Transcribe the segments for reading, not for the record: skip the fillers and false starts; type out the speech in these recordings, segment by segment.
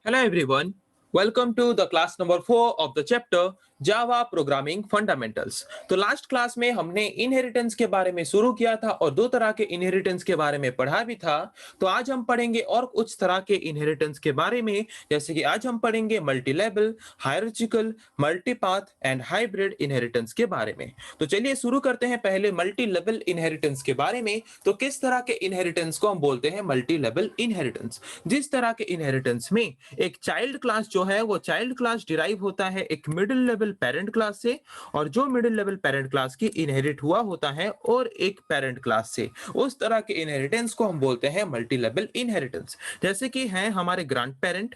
Hello everyone. Welcome to the class number 4 of the chapter Java Programming Fundamentals. तो last class में हमने inheritance के बारे में शुरू किया था और दो तरह के इनहेरिटेंस के बारे में पढ़ा भी था। तो आज हम पढ़ेंगे और कुछ तरह के इनहेरिटेंस के बारे में, जैसे कि आज हम पढ़ेंगे multi level, hierarchical, multipath and hybrid inheritance के बारे में। तो चलिए शुरू करते हैं पहले मल्टी लेवल इनहेरिटेंस के बारे में। तो किस तरह के इनहेरिटेंस को हम बोलते हैं मल्टी लेवल इनहेरिटेंस। जिस तरह के इनहेरिटेंस में एक चाइल्ड क्लास जो है वो चाइल्ड क्लास डिराइव होता है एक मिडिल लेवल पेरेंट क्लास से, और जो मिडिल लेवल पेरेंट क्लास की इनहेरिट हुआ होता है और एक पेरेंट क्लास से, उस तरह के इनहेरिटेंस को हम बोलते हैं मल्टी लेवल इनहेरिटेंस। जैसे कि हैं हमारे ग्रैंड पेरेंट,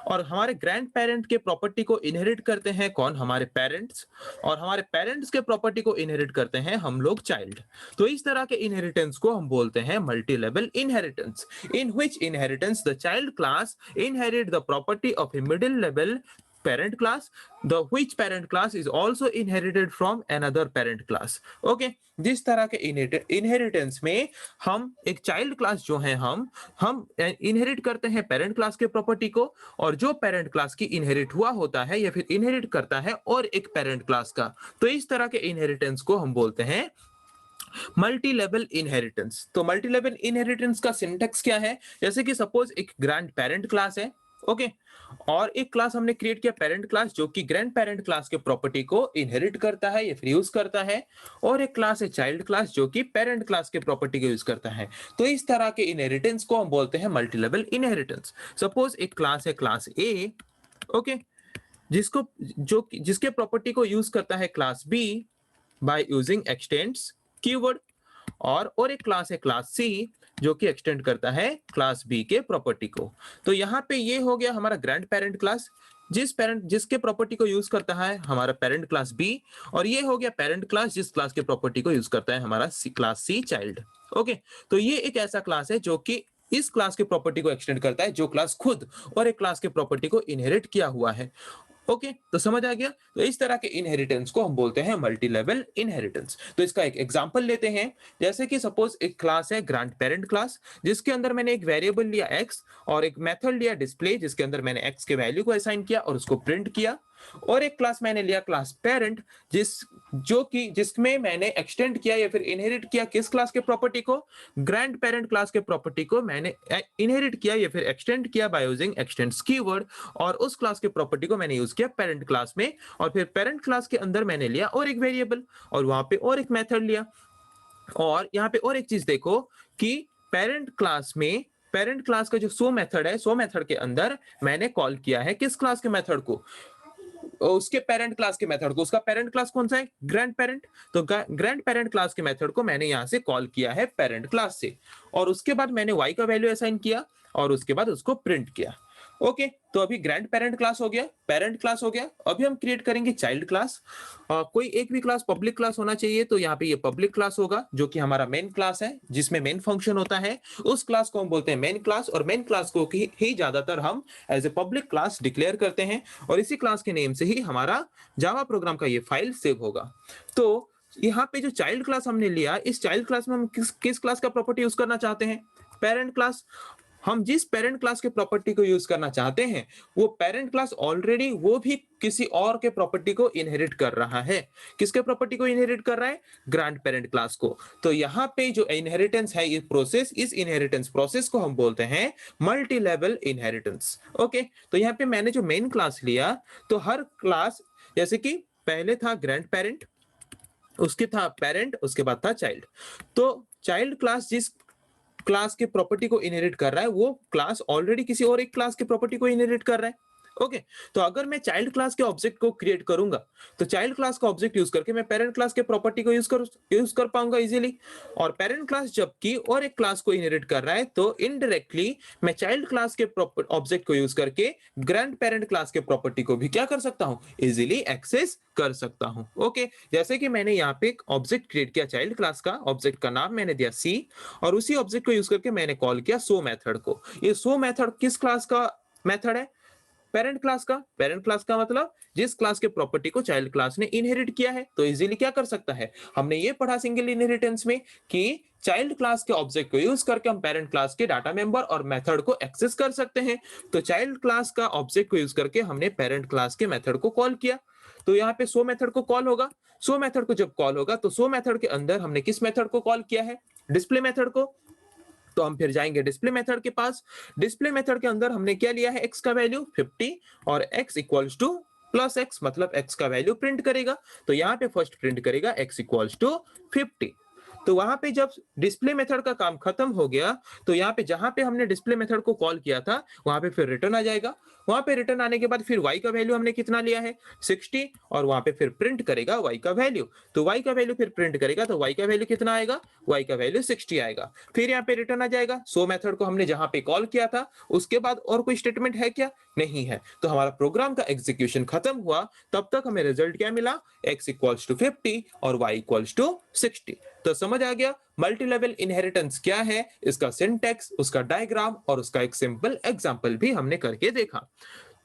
और हमारे ग्रैंड पेरेंट के प्रॉपर्टी को इनहेरिट करते हैं कौन, हमारे पेरेंट्स, और हमारे पेरेंट्स के प्रॉपर्टी को इनहेरिट करते हैं हम लोग चाइल्ड। तो इस तरह के इनहेरिटेंस को हम बोलते हैं multi level inheritance, in which inheritance the child class inherit the property of a middle level parent class, the which parent class is also inherited from another parent class. Okay, जिस तरह के inheritance में हम एक child class जो है हम inherit करते हैं पेरेंट क्लास के प्रॉपर्टी को, और जो पेरेंट क्लास की इनहेरिट हुआ होता है या फिर इनहेरिट करता है और एक पेरेंट क्लास का, तो इस तरह के इनहेरिटेंस को हम बोलते हैं मल्टी लेवल इनहेरिटेंस। तो मल्टी लेवल इनहेरिटेंस का सिंटैक्स क्या है, जैसे कि सपोज एक ग्रैंड पेरेंट क्लास है, ओके, और एक क्लास हमने क्रिएट किया पेरेंट क्लास जो कि ग्रैंड पेरेंट क्लास के प्रॉपर्टी को इनहेरिट करता है या फिर यूज करता है, और एक क्लास है चाइल्ड क्लास जो कि पेरेंट क्लास के प्रॉपर्टी को यूज करता है। तो इस तरह के इनहेरिटेंस को हम बोलते हैं मल्टी लेवल इनहेरिटेंस। सपोज एक क्लास है क्लास ए, ओके, जिसके प्रॉपर्टी को यूज करता है class B by using extends keyword, और एक क्लास है क्लास सी जो कि एक्सटेंड करता है क्लास बी के प्रॉपर्टी को। तो यहाँ पे ये हो गया हमारा ग्रैंड पेरेंट क्लास जिसके प्रॉपर्टी को यूज करता है हमारा पेरेंट क्लास बी, और ये हो गया पेरेंट क्लास जिस क्लास के प्रॉपर्टी को यूज करता है हमारा क्लास सी चाइल्ड। ओके, तो ये एक ऐसा क्लास है जो कि इस क्लास के प्रॉपर्टी को एक्सटेंड करता है जो क्लास खुद और एक क्लास के प्रॉपर्टी को इनहेरिट किया हुआ है। ओके, तो समझ आ गया। तो इस तरह के इनहेरिटेंस को हम बोलते हैं मल्टी लेवल इनहेरिटेंस। तो इसका एक एग्जांपल लेते हैं, जैसे कि सपोज एक क्लास है ग्रैंड पेरेंट क्लास जिसके अंदर मैंने एक वेरिएबल लिया x और एक मेथड लिया डिस्प्ले जिसके अंदर मैंने x के वैल्यू को असाइन किया और उसको प्रिंट किया, और एक क्लास मैंने लिया क्लास पेरेंट जिसमें मैंने एक्सटेंड किया या फिर इनहेरिट किया किस क्लास के प्रॉपर्टी को, ग्रैंड पेरेंट क्लास के प्रॉपर्टी को मैंने इनहेरिट किया या फिर एक्सटेंड किया बाय यूजिंग एक्सटेंड्स कीवर्ड, और उस क्लास के प्रॉपर्टी को मैंने यूज किया पेरेंट क्लास में, और फिर पेरेंट क्लास के अंदर मैंने लिया और एक वेरिएबल और वहां पे और एक मेथड लिया। और यहाँ पे और एक चीज देखो कि पेरेंट क्लास का जो सो मेथड है, सो मेथड के अंदर मैंने कॉल किया है किस क्लास के मेथड को, उसके पेरेंट क्लास के मेथड को। उसका पेरेंट क्लास कौन सा है, ग्रैंड पेरेंट, तो ग्रैंड पेरेंट क्लास के मेथड को मैंने यहां से कॉल किया है पेरेंट क्लास से, और उसके बाद मैंने y का वैल्यू असाइन किया और उसके बाद उसको प्रिंट किया। ओके, तो अभी ग्रैंड पेरेंट क्लास हो गया, पेरेंट क्लास हो गया। अभी हम क्रिएट करेंगे चाइल्ड क्लास। कोई एक भी क्लास पब्लिक क्लास होना चाहिए, तो यहाँ पे ये पब्लिक क्लास होगा जो कि हमारा मेन क्लास है जिसमें मेन फंक्शन होता है, उस क्लास को हम बोलते हैं मेन क्लास, और मेन क्लास को ही ज्यादातर हम as a public class declare करते हैं, और इसी क्लास के नेम से ही हमारा जावा प्रोग्राम का ये फाइल सेव होगा। तो यहाँ पे जो चाइल्ड क्लास हमने लिया, इस चाइल्ड क्लास में हम किस क्लास का प्रॉपर्टी यूज करना चाहते हैं, पेरेंट क्लास। हम जिस पेरेंट क्लास के प्रॉपर्टी को यूज करना चाहते हैं वो पेरेंट क्लास ऑलरेडी वो भी किसी और के प्रॉपर्टी को इनहेरिट कर रहा है। किसके प्रॉपर्टी को इनहेरिट कर रहा है, ग्रैंड पेरेंट क्लास को। तो यहाँ पे जो इनहेरिटेंस है ये प्रोसेस, इस इनहेरिटेंस प्रोसेस को हम बोलते हैं मल्टी लेवल इनहेरिटेंस। ओके, तो यहाँ पे मैंने जो मेन क्लास लिया, तो हर क्लास जैसे कि पहले था ग्रैंड पेरेंट, उसके था पेरेंट, उसके बाद था चाइल्ड। तो चाइल्ड क्लास जिस क्लास के प्रॉपर्टी को इनहेरिट कर रहा है वो क्लास ऑलरेडी किसी और एक क्लास के प्रॉपर्टी को इनहेरिट कर रहा है। ओके, तो अगर मैं चाइल्ड क्लास के ऑब्जेक्ट को क्रिएट करूंगा तो चाइल्ड क्लास का ऑब्जेक्ट यूज करके मैं पेरेंट क्लास के प्रॉपर्टी को यूज कर पाऊंगा इजीली, और पेरेंट क्लास जबकि और एक क्लास को इनहेरिट कर रहा है तो इनडायरेक्टली मैं चाइल्ड क्लास के ऑब्जेक्ट को यूज करके ग्रैंड पेरेंट क्लास के प्रॉपर्टी को भी क्या कर सकता हूं, इजीली एक्सेस कर सकता हूं। ओके, जैसे कि मैंने यहाँ पे एक ऑब्जेक्ट क्रिएट किया चाइल्ड क्लास का, ऑब्जेक्ट का नाम मैंने दिया सी, और उसी ऑब्जेक्ट को यूज करके मैंने कॉल किया सो मेथड को। ये सो मेथड किस क्लास का मेथड है, पेरेंट क्लास का मतलब जिस क्लास के प्रॉपर्टी को चाइल्ड क्लास ने इनहेरिट किया है। तो इजीली क्या कर सकता है, हमने ये पढ़ा सिंगल इनहेरिटेंस में कि चाइल्ड क्लास के ऑब्जेक्ट को यूज करके हम पेरेंट क्लास के डाटा मेंबर और मेथड को एक्सेस कर सकते हैं। तो चाइल्ड क्लास का ऑब्जेक्ट को यूज करके हमने पेरेंट क्लास के मेथड को कॉल किया। तो यहाँ पे शो मेथड को कॉल होगा। शो मेथड को जब कॉल होगा तो शो मेथड के अंदर हमने किस मेथड को कॉल किया है, डिस्प्ले मेथड को। तो हम फिर जाएंगे डिस्प्ले मेथड के पास। डिस्प्ले मेथड के अंदर हमने क्या लिया है, x का वैल्यू 50 और x equals two plus x, मतलब x का वैल्यू प्रिंट करेगा। तो यहाँ पे फर्स्ट प्रिंट करेगा x इक्वल्स टू 50। तो वहां पे जब डिस्प्ले मेथड का काम खत्म हो गया तो यहाँ पे जहां पे हमने डिस्प्ले मेथड को कॉल किया था वहां पे फिर रिटर्न आ जाएगा। वहां पे रिटर्न आने के बाद फिर y का वैल्यू हमने कितना लिया है, 60, और वहां पे फिर प्रिंट करेगा y का वैल्यू। तो y का वैल्यू फिर प्रिंट करेगा तो y का वैल्यू कितना आएगा, y का वैल्यू 60 आएगा। फिर यहाँ पे रिटर्न आ जाएगा। सो मेथड को हमने जहां पे कॉल किया था उसके बाद और कोई स्टेटमेंट है क्या, नहीं है। तो हमारा प्रोग्राम का एग्जीक्यूशन खत्म हुआ, तब तक हमें रिजल्ट क्या मिला, x इक्वल्स टू 50 और y इक्वल्स टू 60। तो समझ आ गया मल्टी लेवल इनहेरिटेंस क्या है, इसका सिंटैक्स, उसका डायग्राम और उसका एक सिंपल एग्जांपल भी हमने करके देखा।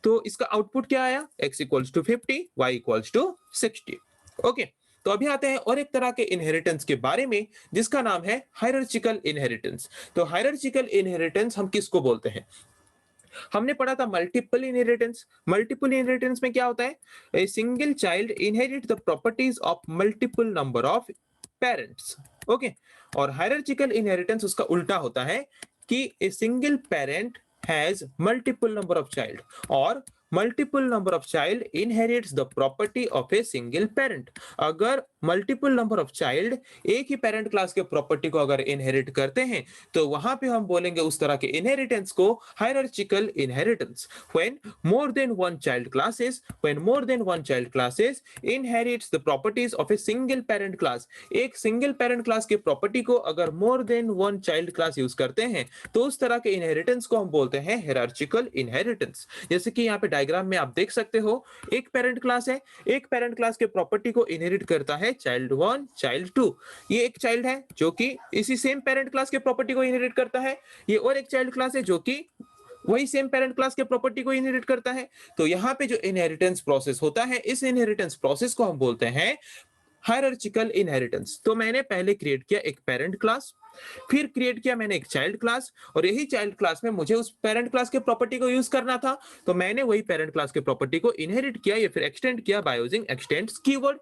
तो इसका आउटपुट क्या आया, x equals to 50, y equals to 60। Okay, तो अभी आते हैं और एक तरह के इनहेरिटेंस के बारे में जिसका नाम है हायरार्चिकल इनहेरिटेंस। तो हायरार्चिकल इनहेरिटेंस हम किसको बोलते हैं, हमने पढ़ा था मल्टीपल इनहेरिटेंस। मल्टीपल इनहेरिटेंस में क्या होता है, a single child inherit the properties of multiple number of parents. Okay, और हायरार्चिकल इनहेरिटेंस उसका उल्टा होता है कि a single parent has multiple number of child और multiple number of child inherits the property of a single parent. अगर multiple number of child एक ही पेरेंट क्लास के प्रॉपर्टी को अगर इनहेरिट करते हैं तो वहां पे हम बोलेंगे उस तरह के इनहेरिटेंस को hierarchical inheritance. When more than one child classes, when more than one child classes inherits the properties of a single parent class, एक सिंगल पेरेंट क्लास के प्रॉपर्टी को अगर more than one child class use करते हैं तो उस तरह के इनहेरिटेंस को हम बोलते हैं हायरार्चिकल इनहेरिटेंस। जैसे कि यहाँ पे डायग्राम में आप देख सकते हो, एक पेरेंट क्लास है, एक पेरेंट क्लास के प्रॉपर्टी को इनहेरिट करता है चाइल्ड 1, चाइल्ड 2। ये एक चाइल्ड है जो कि इसी सेम पेरेंट क्लास के प्रॉपर्टी को इनहेरिट करता है। ये और एक चाइल्ड क्लास है जो कि वही सेम पेरेंट क्लास के प्रॉपर्टी को इनहेरिट करता है। तो यहाँ पे जो इनहेरिटेंस प्रोसेस होता है, इस इनहेरिटेंस प्रोसेस को हम बोलते हैं हायरार्चिकल इनहेरिटेंस। तो मैंने पहले क्रिएट किया एक पेरेंट क्लास, फिर क्रिएट किया मैंने एक चाइल्ड क्लास, और यही चाइल्ड क्लास में मुझे उस पेरेंट क्लास के प्रॉपर्टी को यूज करना था, तो मैंने वही पेरेंट क्लास के प्रॉपर्टी को इनहेरिट किया या फिर एक्सटेंड किया बाय यूजिंग एक्सटेंड्स कीवर्ड।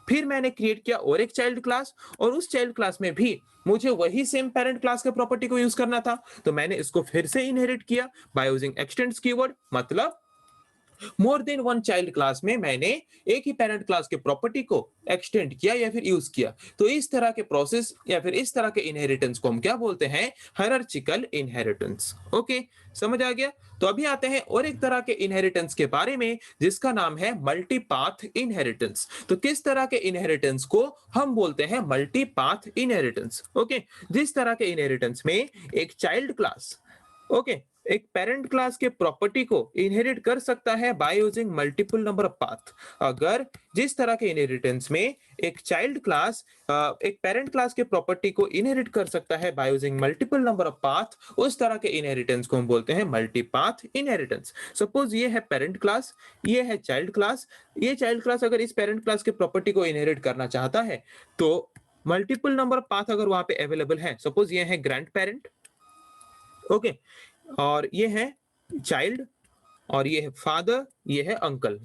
फिर मैंने क्रिएट किया और एक चाइल्ड क्लास, और उस चाइल्ड क्लास में भी मुझे वही सेम पेरेंट क्लास के प्रॉपर्टी को यूज करना था, तो मैंने इसको फिर से इनहेरिट किया बाय यूजिंग एक्सटेंड्स कीवर्ड। मतलब more than one child class में मैंने एक ही पेरेंट क्लास के प्रॉपर्टी को एक्सटेंड किया या फिर यूज किया। तो इस तरह के प्रोसेस या फिर इस तरह के इनहेरिटेंस को हम क्या बोलते हैं, हायरार्चिकल इनहेरिटेंस। ओके, समझ आ गया। तो अभी आते हैं और एक तरह के इनहेरिटेंस के बारे में जिसका नाम है मल्टीपाथ इनहेरिटेंस। तो किस तरह के इनहेरिटेंस को हम बोलते हैं मल्टीपाथ इनहेरिटेंस। ओके, जिस तरह के इनहेरिटेंस में एक चाइल्ड क्लास, ओके, एक पेरेंट क्लास के प्रॉपर्टी को इनहेरिट कर सकता है by using multiple number of path. अगर जिस तरह के इनहेरिटेंस में एक चाइल्ड क्लास एक पेरेंट क्लास के प्रॉपर्टी को इनहेरिट कर सकता है by using multiple number of path, उस तरह के इनहेरिटेंस को हम बोलते हैं मल्टीपाथ इनहेरिटेंस। सपोज ये है पेरेंट क्लास, ये है चाइल्ड क्लास। ये चाइल्ड क्लास अगर इस पेरेंट क्लास के प्रॉपर्टी को इनहेरिट करना चाहता है तो मल्टीपल नंबर ऑफ पाथ अगर वहां पे अवेलेबल है, सपोज ये है ग्रैंड पेरेंट, ओके, और ये है चाइल्ड, और ये है फादर, ये है अंकल।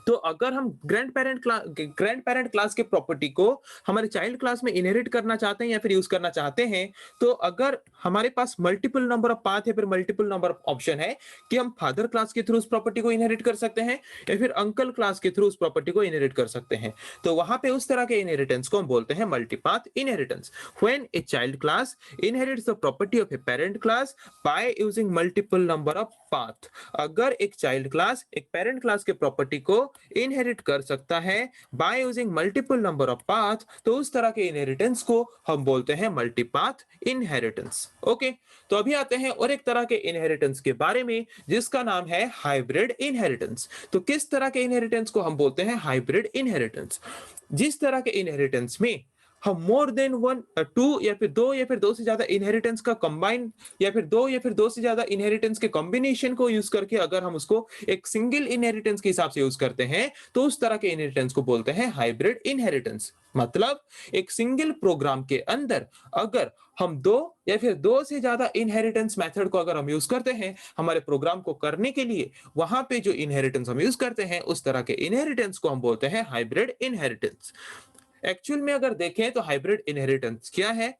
तो अगर हम ग्रैंड पेरेंट क्लास के प्रॉपर्टी को हमारे चाइल्ड क्लास में इनहेरिट करना चाहते हैं या फिर यूज करना चाहते हैं, तो अगर हमारे पास मल्टीपल नंबर ऑफ पाथ है, फिर मल्टीपल नंबर ऑफ ऑप्शन है कि हम फादर क्लास के थ्रू उस प्रॉपर्टी को इनहेरिट कर सकते हैं या फिर अंकल क्लास के थ्रू उस प्रॉपर्टी को इनहेरिट कर सकते हैं, तो वहां पे उस तरह के इनहेरिटेंस को हम बोलते हैं multipath inheritance. When a child class inherits the property of a parent class by using multiple number of path. अगर एक चाइल्ड क्लास एक पेरेंट क्लास के प्रॉपर्टी को इनहेरिट कर सकता है by using multiple number of path, तो उस तरह के इनहेरिटेंस को हम बोलते हैं मल्टीपाथ इनहेरिटेंस। ओके, तो अभी आते हैं और एक तरह के इनहेरिटेंस के बारे में जिसका नाम है हाइब्रिड इनहेरिटेंस। तो किस तरह के इनहेरिटेंस को हम बोलते हैं हाइब्रिड इनहेरिटेंस, जिस तरह के इनहेरिटेंस में हम मोर देन वन टू या फिर दो से ज्यादा इनहेरिटेंस का कंबाइन या फिर दो से ज्यादा इनहेरिटेंस के कॉम्बिनेशन को यूज करके अगर हम उसको एक सिंगल इनहेरिटेंस के हिसाब से यूज करते हैं तो उस तरह के इनहेरिटेंस को बोलते हैं हाइब्रिड इनहेरिटेंस। मतलब एक सिंगल प्रोग्राम के अंदर अगर हम दो से ज्यादा इनहेरिटेंस मेथड को अगर हम यूज करते हैं हमारे प्रोग्राम को करने के लिए, वहां पे जो इनहेरिटेंस हम यूज करते हैं उस तरह के इनहेरिटेंस को हम बोलते हैं हाइब्रिड इनहेरिटेंस। एक्चुअल में अगर देखें तो हाइब्रिड इनहेरिटेंस क्या है?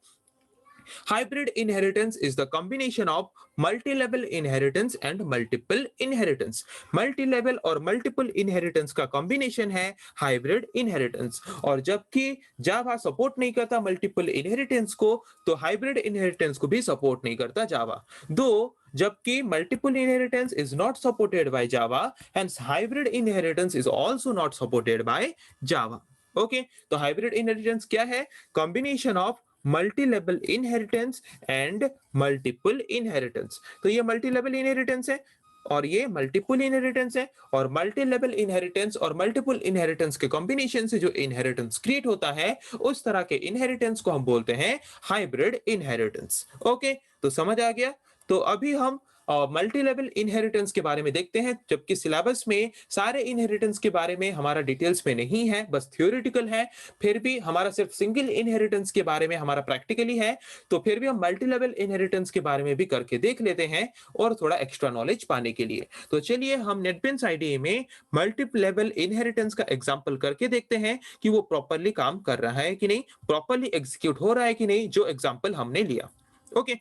Hybrid inheritance is the combination of multi-level inheritance and multiple inheritance. Multi-level और multiple inheritance का combination है hybrid inheritance। और जबकि जावा सपोर्ट नहीं करता multiple inheritance को, तो hybrid inheritance को भी सपोर्ट नहीं करता जावा। दो जबकि multiple inheritance is not supported by Java, hence hybrid inheritance is also not supported by Java। Okay, तो हाइब्रिड इनहेरिटेंस क्या है? Combination of multi level inheritance and multiple inheritance. तो ये मल्टी लेवल इनहेरिटेंस है और ये मल्टीपल इनहेरिटेंस है, और मल्टी लेवल इनहेरिटेंस और मल्टीपल इनहेरिटेंस के कॉम्बिनेशन से जो इनहेरिटेंस क्रिएट होता है उस तरह के इनहेरिटेंस को हम बोलते हैं हाइब्रिड इनहेरिटेंस। ओके, तो समझ आ गया। तो अभी हम मल्टी लेवल इनहेरिटेंस के बारे में देखते हैं, जबकि सिलेबस में सारे इनहेरिटेंस के बारे में हमारा डिटेल्स में नहीं है, बस थ्योरेटिकल है। फिर भी हमारा सिर्फ सिंगल इनहेरिटेंस के बारे में हमारा प्रैक्टिकली है, तो फिर भी हम मल्टी लेवल इनहेरिटेंस के बारे में भी करके देख लेते हैं और थोड़ा एक्स्ट्रा नॉलेज पाने के लिए। तो चलिए हम नेटबीन्स आईडीई में मल्टी लेवल इनहेरिटेंस का एग्जाम्पल करके देखते हैं कि वो प्रॉपरली काम कर रहा है कि नहीं, प्रॉपरली एग्जीक्यूट हो रहा है कि नहीं, जो एग्जाम्पल हमने लिया। ओके,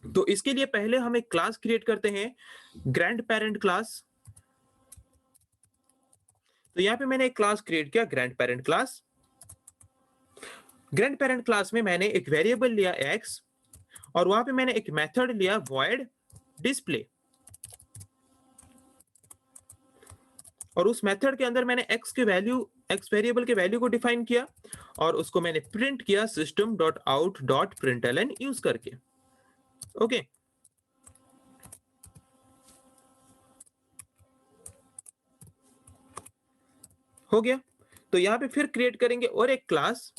तो इसके लिए पहले हम एक क्लास क्रिएट करते हैं, ग्रैंड पेरेंट क्लास। तो यहां पे मैंने एक क्लास क्रिएट किया, grand parent class. Grand parent class में मैंने एक वेरिएबल लिया x और वहां पे मैंने एक मेथड लिया void display, और उस मेथड के अंदर मैंने x वेरिएबल के वैल्यू को डिफाइन किया और उसको मैंने प्रिंट किया system.out.println यूज करके। ओके, हो गया। तो यहां पे फिर क्रिएट करेंगे और एक क्लास,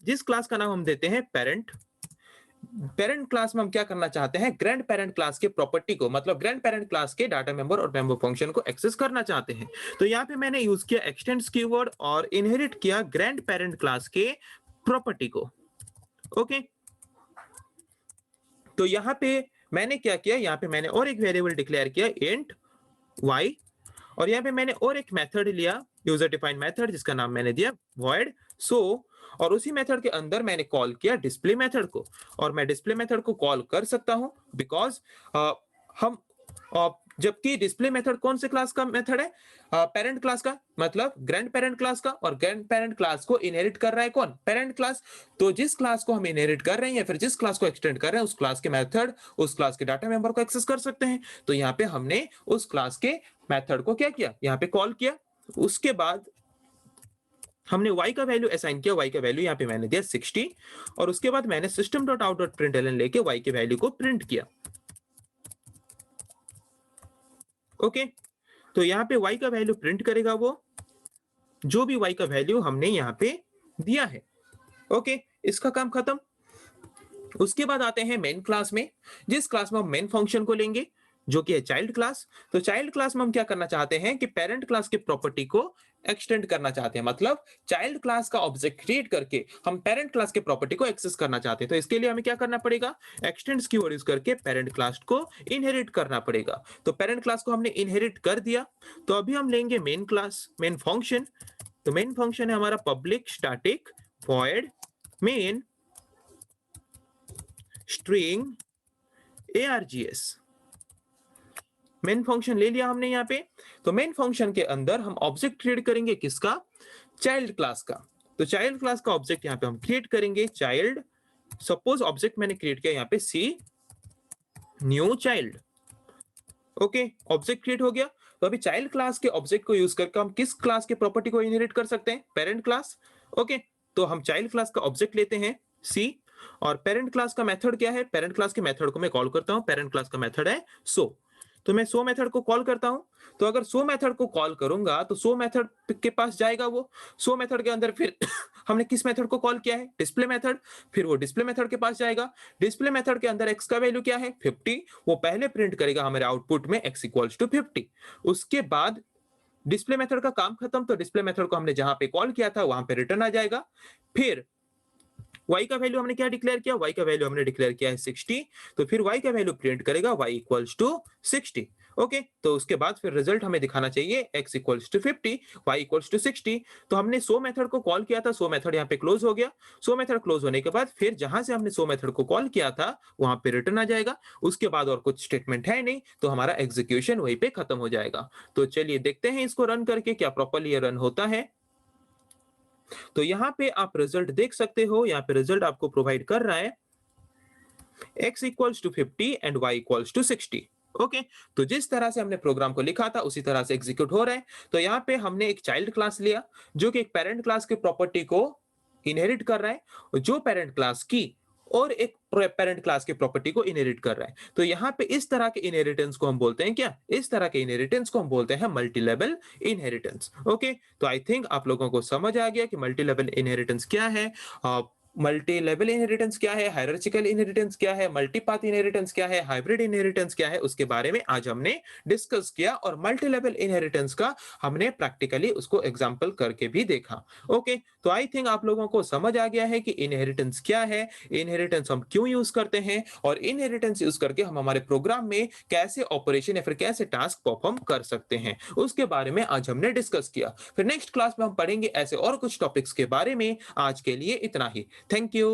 जिस क्लास का नाम हम देते हैं पेरेंट। पेरेंट क्लास में हम क्या करना चाहते हैं? ग्रैंड पेरेंट क्लास के प्रॉपर्टी को, मतलब ग्रैंड पेरेंट क्लास के डाटा मेंबर और मेंबर फंक्शन को एक्सेस करना चाहते हैं। तो यहाँ पे मैंने यूज किया एक्सटेंड्स कीवर्ड और इनहेरिट किया ग्रैंड पेरेंट क्लास के प्रॉपर्टी को। ओके, तो यहाँ पे मैंने क्या किया, यहाँ पे मैंने और एक वेरिएबल डिक्लेयर किया इंट y, और यहाँ पे मैंने और एक मेथड लिया यूजर डिफाइंड मेथड जिसका नाम मैंने दिया void show, और उसी मेथड के अंदर मैंने कॉल किया डिस्प्ले मेथड को। और मैं डिस्प्ले मेथड को कॉल कर सकता हूं बिकॉज हम जबकि डिस्प्ले मेथड कौन से क्लास का मेथड है? पेरेंट क्लास का, मतलब ग्रैंड पेरेंट क्लास का। और ग्रैंड पेरेंट क्लास को इनहेरिट कर रहा है कौन? Parent class. तो जिस क्लास को हम इनहेरिट कर रहे हैं या फिर जिस क्लास को एक्सटेंड कर रहे हैं उस क्लास के मेथड उस क्लास के डाटा मेंबर को एक्सेस कर सकते हैं। तो यहाँ पे हमने उस क्लास के मेथड को क्या किया, यहाँ पे कॉल किया। उसके बाद हमने y का वैल्यू असाइन किया, y का वैल्यू यहाँ पे मैंने दिया 60, और उसके बाद मैंने system.out.println लेके y के वैल्यू को प्रिंट किया। ओके, तो यहाँ पे y का वैल्यू प्रिंट करेगा वो जो भी y का वैल्यू हमने यहाँ पे दिया है। ओके, इसका काम खत्म। उसके बाद आते हैं मेन क्लास में, जिस क्लास में हम मेन फंक्शन को लेंगे जो कि है चाइल्ड क्लास। तो चाइल्ड क्लास में हम क्या करना चाहते हैं कि पेरेंट क्लास के प्रॉपर्टी को एक्सटेंड करना चाहते हैं, मतलब चाइल्ड क्लास का ऑब्जेक्ट क्रिएट करके हम पेरेंट क्लास के प्रॉपर्टी को एक्सेस करना चाहते हैं। तो इसके लिए हमें क्या करना पड़ेगा? एक्सटेंड्स कीवर्ड यूज करके पेरेंट क्लास को इनहेरिट करना पड़ेगा। तो पेरेंट क्लास को हमने इनहेरिट कर दिया, तो अभी हम लेंगे मेन क्लास, मेन फंक्शन। तो मेन फंक्शन है हमारा public static void main string args। Main function ले लिया हमने यहाँ पे। तो मेन फंक्शन के अंदर हम ऑब्जेक्ट क्रिएट करेंगे किसका? चाइल्ड क्लास का। तो चाइल्ड क्लास का ऑब्जेक्ट यहाँ पे हम क्रिएट करेंगे चाइल्ड। सपोज ऑब्जेक्ट मैंने क्रिएट किया यहाँ पे c new child. Okay, object create हो गया। तो अभी चाइल्ड क्लास के ऑब्जेक्ट को यूज करके हम किस क्लास के प्रॉपर्टी को इनहेरिट कर सकते हैं? Parent class. ओके, तो हम चाइल्ड क्लास का ऑब्जेक्ट लेते हैं सी, और पेरेंट क्लास का मेथड क्या है? पेरेंट क्लास के मेथड को मैं कॉल करता हूं, पेरेंट क्लास का मेथड है सो। तो मैं शो मेथड को कॉल करता हूं, तो अगर शो मेथड को कॉल करूंगा तो शो मेथड के पास जाएगा वो। शो मेथड के अंदर फिर हमने किस मेथड को कॉल किया है, डिस्प्ले मेथड, फिर वो डिस्प्ले मेथड के पास जाएगा। डिस्प्ले मेथड के अंदर x का वैल्यू क्या है 50, वो पहले प्रिंट करेगा हमारे आउटपुट में x इक्वल्स टू 50। उसके बाद डिस्प्ले मेथड का काम खत्म, तो डिस्प्ले मेथड को हमने जहां पे कॉल किया था वहां पे रिटर्न आ जाएगा। फिर y का वैल्यू हमने क्या डिक्लेयर किया, y का वैल्यू हमने डिक्लेयर किया है 60, तो फिर y का वैल्यू प्रिंट करेगा y इक्वल्स टू 60। ओके, तो उसके बाद फिर रिजल्ट हमें दिखाना चाहिए x equals to 50, y equals to 60। तो हमने शो मेथड को कॉल किया था, शो मेथड यहाँ पे क्लोज हो गया। शो मेथड क्लोज होने के बाद फिर जहां से हमने शो मेथड को कॉल किया था वहां पे रिटर्न आ जाएगा। उसके बाद और कुछ स्टेटमेंट है नहीं, तो हमारा एग्जीक्यूशन वहीं पे खत्म हो जाएगा। तो चलिए देखते हैं इसको रन करके क्या प्रॉपर्ली ये रन होता है। तो यहाँ पे आप रिजल्ट देख सकते हो, यहाँ पे रिजल्ट आपको प्रोवाइड कर रहा है x equals to 50 and y equals to 60। Okay, तो जिस तरह से हमने प्रोग्राम को लिखा था उसी तरह से एग्जीक्यूट हो रहा है। तो यहाँ पे हमने एक चाइल्ड क्लास लिया जो कि एक पेरेंट क्लास के प्रॉपर्टी को इनहेरिट कर रहा है, जो पेरेंट क्लास की और एक पेरेंट क्लास की प्रॉपर्टी को इनहेरिट कर रहा है। तो यहाँ पे इस तरह के इनहेरिटेंस को हम बोलते हैं क्या, इस तरह के इनहेरिटेंस को हम बोलते हैं मल्टी लेवल इनहेरिटेंस। ओके, तो आई थिंक आप लोगों को समझ आ गया कि मल्टी लेवल इनहेरिटेंस क्या है, मल्टी लेवल इनहेरिटेंस क्या है, हायरार्चिकल इनहेरिटेंस क्या है, मल्टीपाथ इनहेरिटेंस क्या है, हाइब्रिड इनहेरिटेंस क्या है, उसके बारे में आज हमने डिस्कस किया। और मल्टी लेवल इनहेरिटेंस का हमने प्रैक्टिकली उसको एग्जांपल करके भी देखा। ओके, तो आई थिंक आप लोगों को समझ आ गया है कि इनहेरिटेंस क्या है, इनहेरिटेंस हम क्यों यूज करते हैं, और इनहेरिटेंस यूज करके हम हमारे प्रोग्राम में कैसे ऑपरेशन या फिर कैसे टास्क परफॉर्म कर सकते हैं, उसके बारे में आज हमने डिस्कस किया। फिर नेक्स्ट क्लास में हम पढ़ेंगे ऐसे और कुछ टॉपिक्स के बारे में। आज के लिए इतना ही। Thank you.